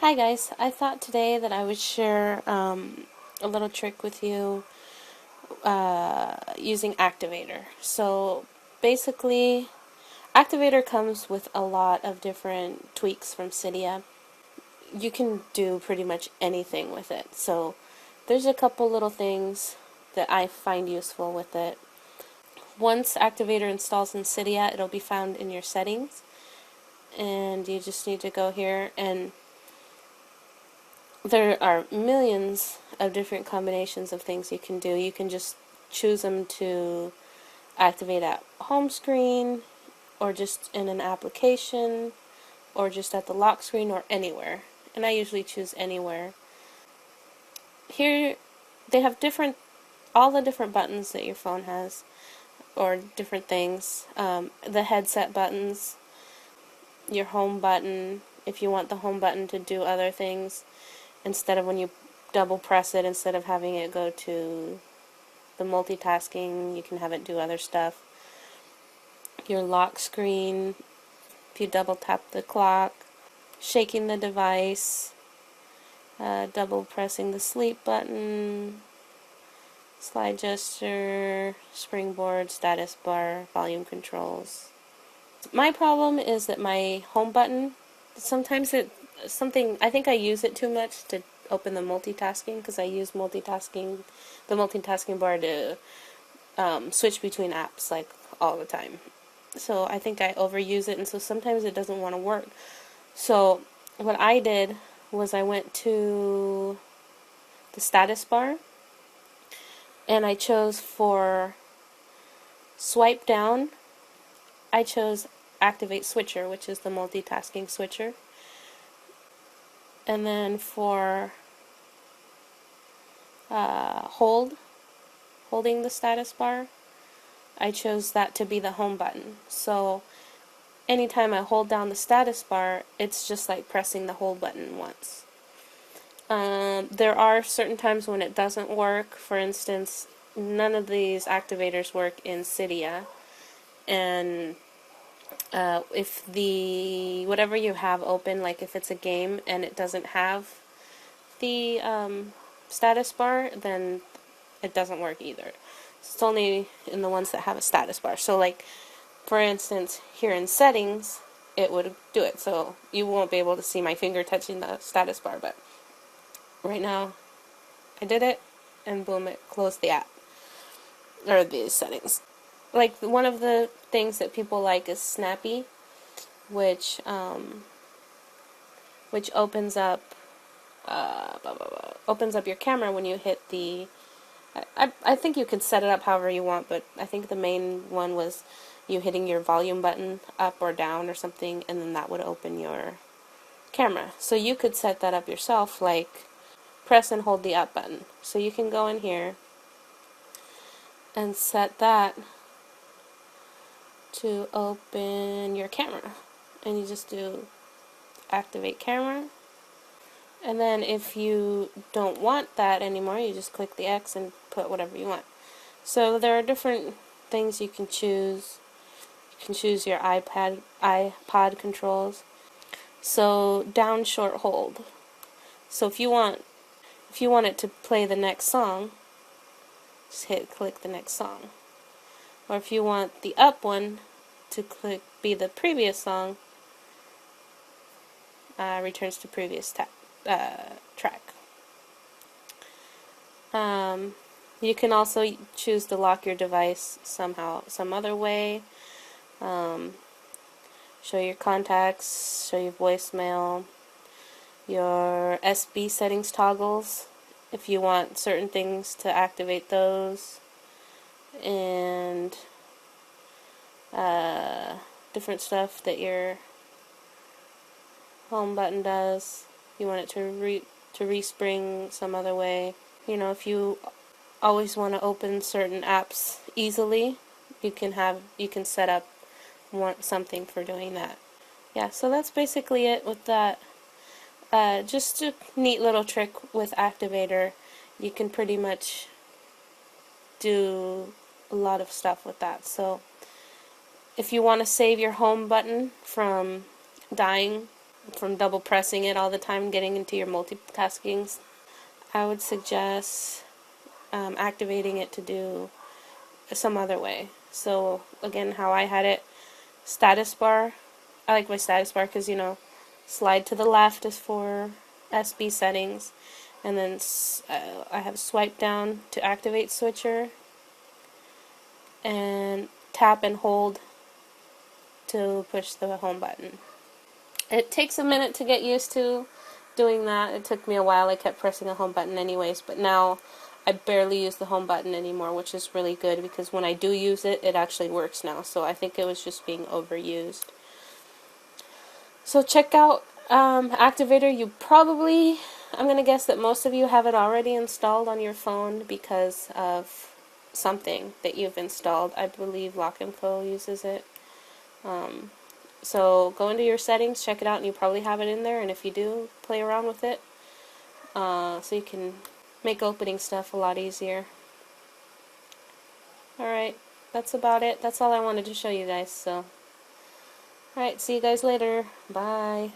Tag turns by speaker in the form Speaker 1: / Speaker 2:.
Speaker 1: Hi guys, I thought today that I would share a little trick with you using activator. So basically, activator comes with a lot of different tweaks from Cydia. You can do pretty much anything with it. So there's a couple little things that I find useful with it. Once activator installs in Cydia, it'll be found in your settings, and you just need to go here, and there are millions of different combinations of things you can do. You can just choose them to activate at home screen, or just in an application, or just at the lock screen, or anywhere. And I usually choose anywhere. Here they have all the different buttons that your phone has, or different things. The headset buttons, your home button, if you want the home button to do other things, instead of when you double press it, instead of having it go to the multitasking, you can have it do other stuff. Your lock screen, if you double tap the clock, shaking the device, double pressing the sleep button, slide gesture, springboard, status bar, volume controls. My problem is that my home button, sometimes I think I use it too much to open the multitasking, because I use the multitasking bar to switch between apps like all the time. So I think I overuse it, and so sometimes it doesn't want to work. So what I did was I went to the status bar, and I chose for swipe down, I chose activate switcher, which is the multitasking switcher. And then for holding the status bar, I chose that to be the home button. So anytime I hold down the status bar, it's just like pressing the hold button once. There are certain times when it doesn't work. For instance, none of these activators work in Cydia, and if whatever you have open, like if it's a game and it doesn't have the status bar, then it doesn't work either. It's only in the ones that have a status bar. So like, for instance, here in settings, it would do it. So you won't be able to see my finger touching the status bar, but right now I did it, and boom, it closed the app, or the settings. Like, one of the things that people like is Snappy, which opens up your camera when you hit the. I think you can set it up however you want, but I think the main one was you hitting your volume button up or down or something, and then that would open your camera. So you could set that up yourself, like press and hold the up button. So you can go in here and set that to open your camera, and you just do activate camera. And then if you don't want that anymore, you just click the X and put whatever you want. So there are different things you can choose. You can choose your iPod controls. So down, short, hold. So if you want it to play the next song, just click the next song. Or if you want the up one to be the previous song, returns to previous track. You can also choose to lock your device some other way. Show your contacts, show your voicemail, your SB settings toggles, if you want certain things to activate those, and different stuff that your home button does. You want it to respring some other way. You know, if you always want to open certain apps easily, you can set up something for doing that. Yeah, so that's basically it with that. Just a neat little trick with activator. You can pretty much do a lot of stuff with that. So if you want to save your home button from dying, from double pressing it all the time, getting into your multitaskings, I would suggest activating it to do some other way. So again, how I had it, status bar. I like my status bar because, you know, slide to the left is for SB settings, and then I have swipe down to activate switcher, and tap and hold to push the home button. It takes a minute to get used to doing that. It took me a while. I kept pressing the home button anyways, but now I barely use the home button anymore, which is really good because when I do use it, it actually works now. So I think it was just being overused. So check out Activator. You probably, I'm going to guess that most of you have it already installed on your phone because of something that you've installed. I believe Lock & Co uses it. So go into your settings, check it out, and you probably have it in there. And if you do, play around with it so you can make opening stuff a lot easier. Alright, that's about it. That's all I wanted to show you guys. So, alright, see you guys later. Bye.